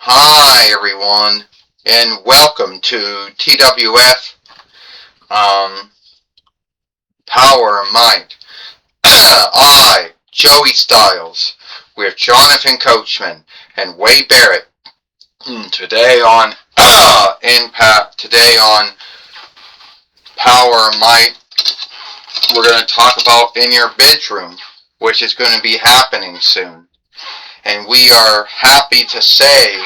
Hi everyone, and welcome to TWF Power and Might. I, Joey Styles, with Jonathan Coachman and Wade Barrett. Today on Power and Might, we're going to talk about In Your Bedroom, which is going to be happening soon. And we are happy to say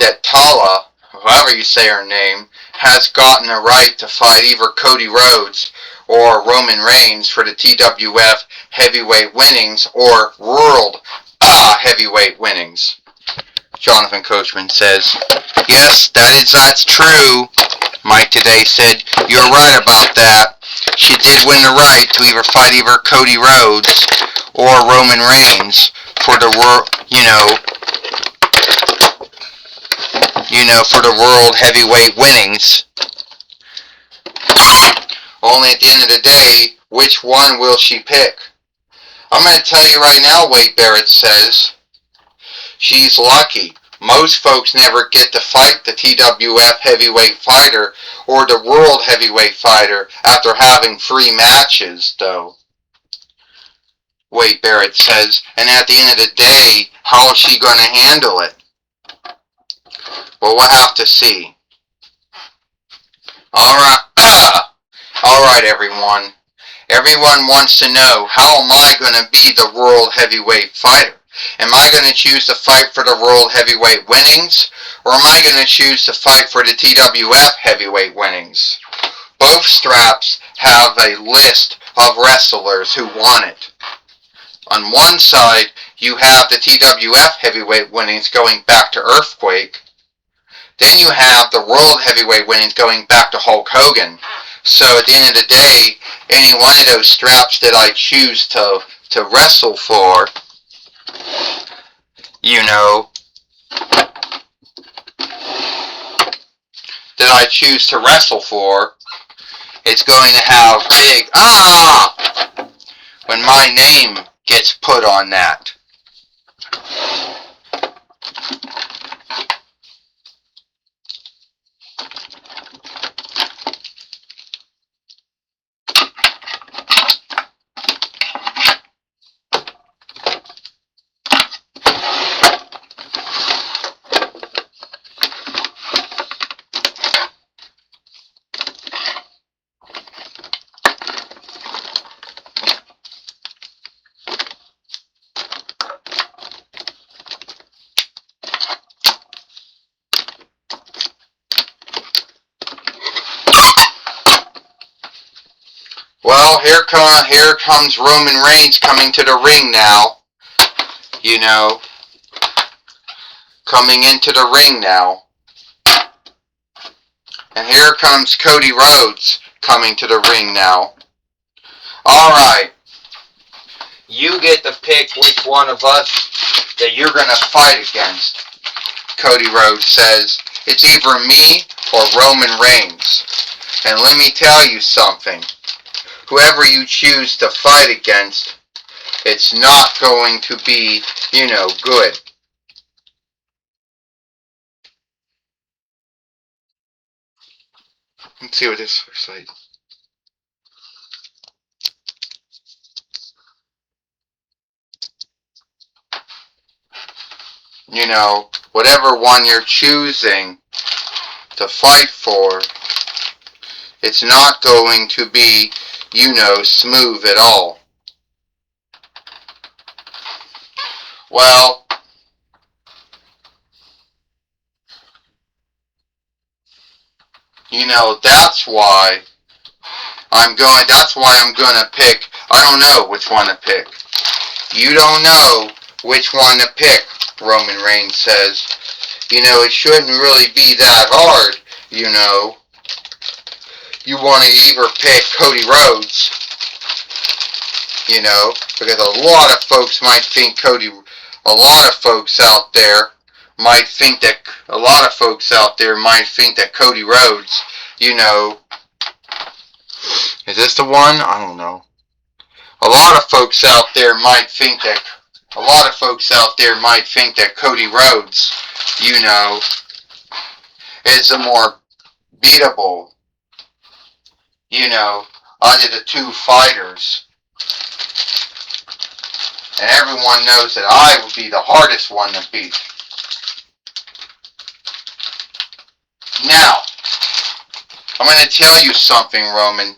that Tala, however you say her name, has gotten a right to fight either Cody Rhodes or Roman Reigns for the TWF heavyweight winnings or world heavyweight winnings. Jonathan Coachman says, yes, that's true. Mike today said, you're right about that. She did win the right to either fight either Cody Rhodes or Roman Reigns for the world, for the world heavyweight winnings. Only at the end of the day, which one will she pick? I'm going to tell you right now, Wade Barrett says, she's lucky. Most folks never get to fight the TWF heavyweight fighter or the world heavyweight fighter after having 3 matches, though. Wade Barrett says, and at the end of the day, how is she going to handle it? Well, we'll have to see. Alright everyone. Everyone wants to know, how am I going to be the world heavyweight fighter? Am I going to choose to fight for the world heavyweight winnings? Or am I going to choose to fight for the TWF heavyweight winnings? Both straps have a list of wrestlers who want it. On one side, you have the TWF heavyweight winnings going back to Earthquake. Then you have the world heavyweight winnings going back to Hulk Hogan. So at the end of the day, any one of those straps that I choose to wrestle for, it's going to have big when my name gets put on that. Well, here comes Roman Reigns coming to the ring now. Coming into the ring now. And here comes Cody Rhodes coming to the ring now. Alright. You get to pick which one of us that you're going to fight against. Cody Rhodes says, it's either me or Roman Reigns. And let me tell you something. Whoever you choose to fight against, it's not going to be, good. Let's see what this looks like. Whatever one you're choosing to fight for, it's not going to be, smooth at all. Well, that's why I'm going to pick, I don't know which one to pick. You don't know which one to pick, Roman Reigns says. It shouldn't really be that hard, You want to either pick Cody Rhodes, because a lot of folks out there might think that Cody Rhodes, is this the one? I don't know. A lot of folks out there might think that Cody Rhodes, is the more beatable, out of the two fighters. And everyone knows that I would be the hardest one to beat. Now, I'm going to tell you something, Roman.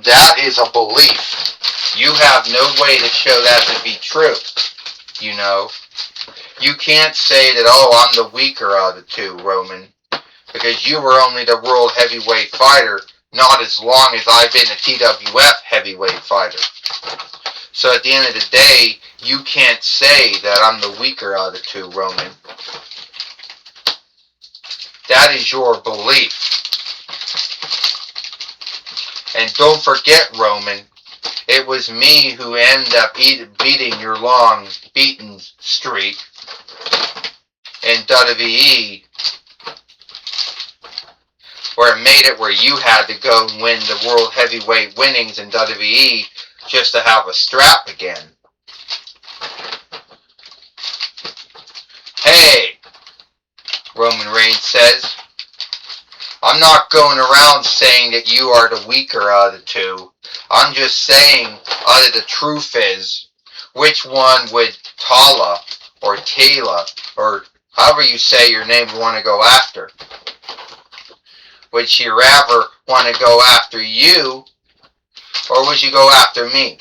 That is a belief. You have no way to show that to be true. You can't say that, I'm the weaker of the two, Roman. Because you were only the world heavyweight fighter, not as long as I've been a TWF heavyweight fighter. So at the end of the day, you can't say that I'm the weaker of the two, Roman. That is your belief. And don't forget, Roman, it was me who ended up beating your long beaten streak in WWE, where it made it where you had to go and win the World Heavyweight winnings in WWE just to have a strap again. Hey, Roman Reigns says, I'm not going around saying that you are the weaker of the two. I'm just saying, the truth is, which one would Tala or Taylor, or however you say your name, want to go after? Would she rather want to go after you, or would you go after me?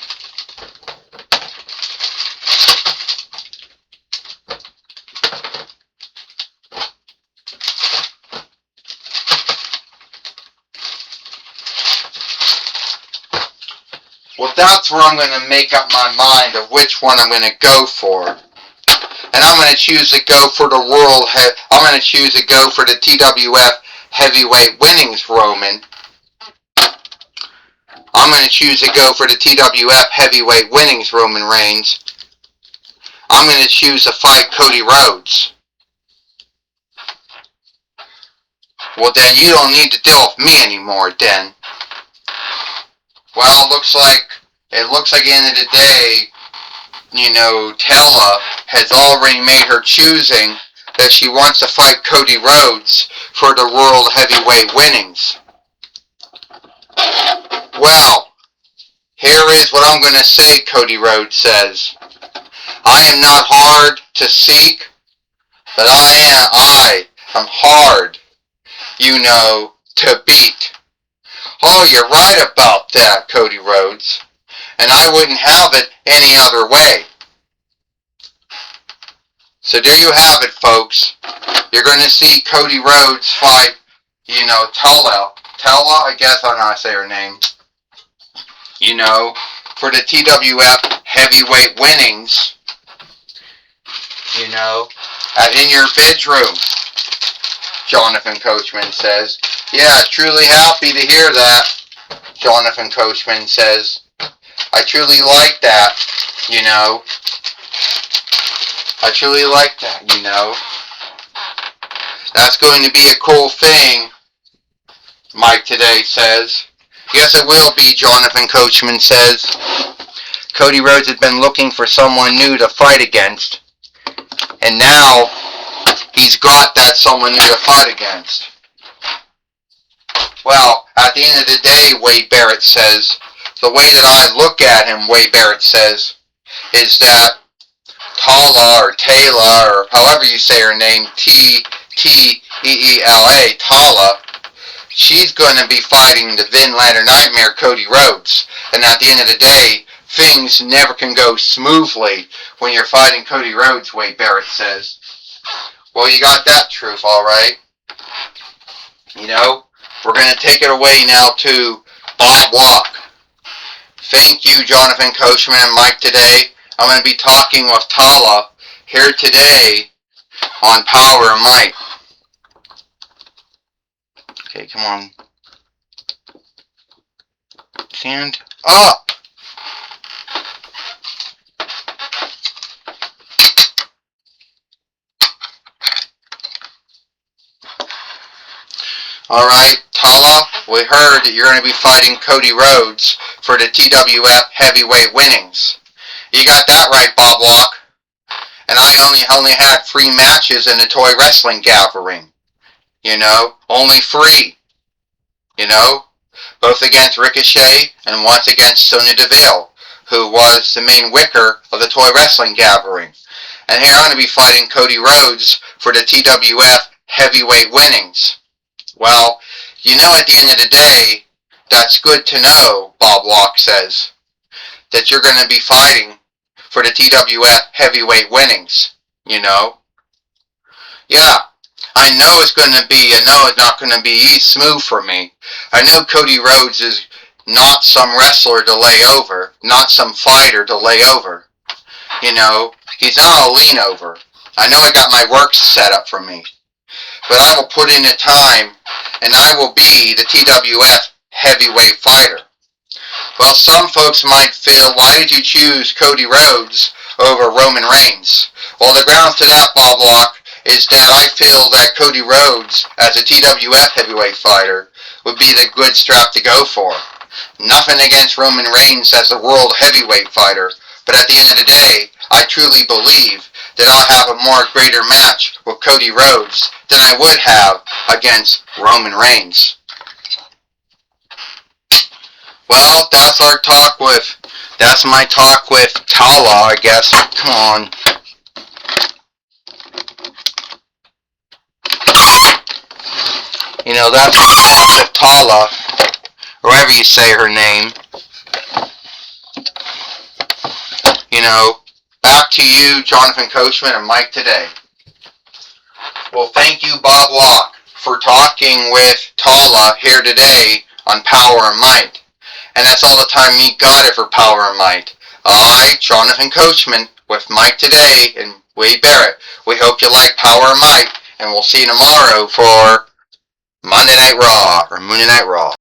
Well, that's where I'm going to make up my mind of which one I'm going to go for. And I'm going to choose to go for I'm going to choose to go for the TWF heavyweight winnings, Roman. I'm going to choose to go for the TWF heavyweight winnings, Roman Reigns. I'm going to choose to fight Cody Rhodes. Well, then you don't need to deal with me anymore, then. Well, it looks like at the end of the day, Tella has already made her choosing that she wants to fight Cody Rhodes for the World Heavyweight winnings. Well, here is what I'm going to say, Cody Rhodes says. I am not hard to seek, but I am hard, to beat. Oh, you're right about that, Cody Rhodes. And I wouldn't have it any other way. So there you have it, folks. You're going to see Cody Rhodes fight, Tella, I guess I don't know how to say her name, for the TWF heavyweight winnings, in your bedroom, Jonathan Coachman says. Yeah, truly happy to hear that, Jonathan Coachman says. I truly like that, I truly like that, That's going to be a cool thing, Mike Today says. Yes, it will be, Jonathan Coachman says. Cody Rhodes has been looking for someone new to fight against. And now, he's got that someone new to fight against. Well, at the end of the day, Wade Barrett says, the way that I look at him, Wade Barrett says, is that Tala or Taylor, or however you say her name, T-T-E-E-L-A, Tala, she's going to be fighting the Vinlander Nightmare, Cody Rhodes. And at the end of the day, things never can go smoothly when you're fighting Cody Rhodes, Wade Barrett says. Well, you got that truth, all right. We're going to take it away now to Bob Walk. Thank you, Jonathan Coachman and Mike Today. I'm going to be talking with Tala here today on Powerrr and Mike. Okay, come on. Stand up. Alright, Tala, we heard that you're going to be fighting Cody Rhodes for the TWF heavyweight winnings. You got that right, Bob Walk. And I only had 3 matches in the toy wrestling gathering. You know, only 3. You know, both against Ricochet and once against Sonya Deville, who was the main wicker of the toy wrestling gathering. And here I'm going to be fighting Cody Rhodes for the TWF heavyweight winnings. Well, you know, at the end of the day, that's good to know, Bob Walk says, that you're going to be fighting for the TWF heavyweight winnings, you know. Yeah, I know it's not going to be smooth for me. I know Cody Rhodes is not some wrestler to lay over, not some fighter to lay over. You know, he's not a lean over. I know I got my work set up for me. But I will put in the time, and I will be the TWF heavyweight fighter. Well, some folks might feel, why did you choose Cody Rhodes over Roman Reigns? Well, the grounds to that, Bob Walk, is that I feel that Cody Rhodes, as a TWF heavyweight fighter, would be the good strap to go for. Nothing against Roman Reigns as the world heavyweight fighter, but at the end of the day, I truly believe that I'll have a more greater match with Cody Rhodes than I would have against Roman Reigns. Well, that's my talk with Tala, I guess. Come on. You know, that's my talk with Tala, or however you say her name. You know, back to you, Jonathan Coachman and Mike today. Well, thank you, Bob Walk, for talking with Tala here today on Power and Might. And that's all the time we got it for Power and Might. I, Jonathan Coachman, with Mike today and Wade Barrett. We hope you like Power and Might, and we'll see you tomorrow for Monday Night Raw, or Monday Night Raw.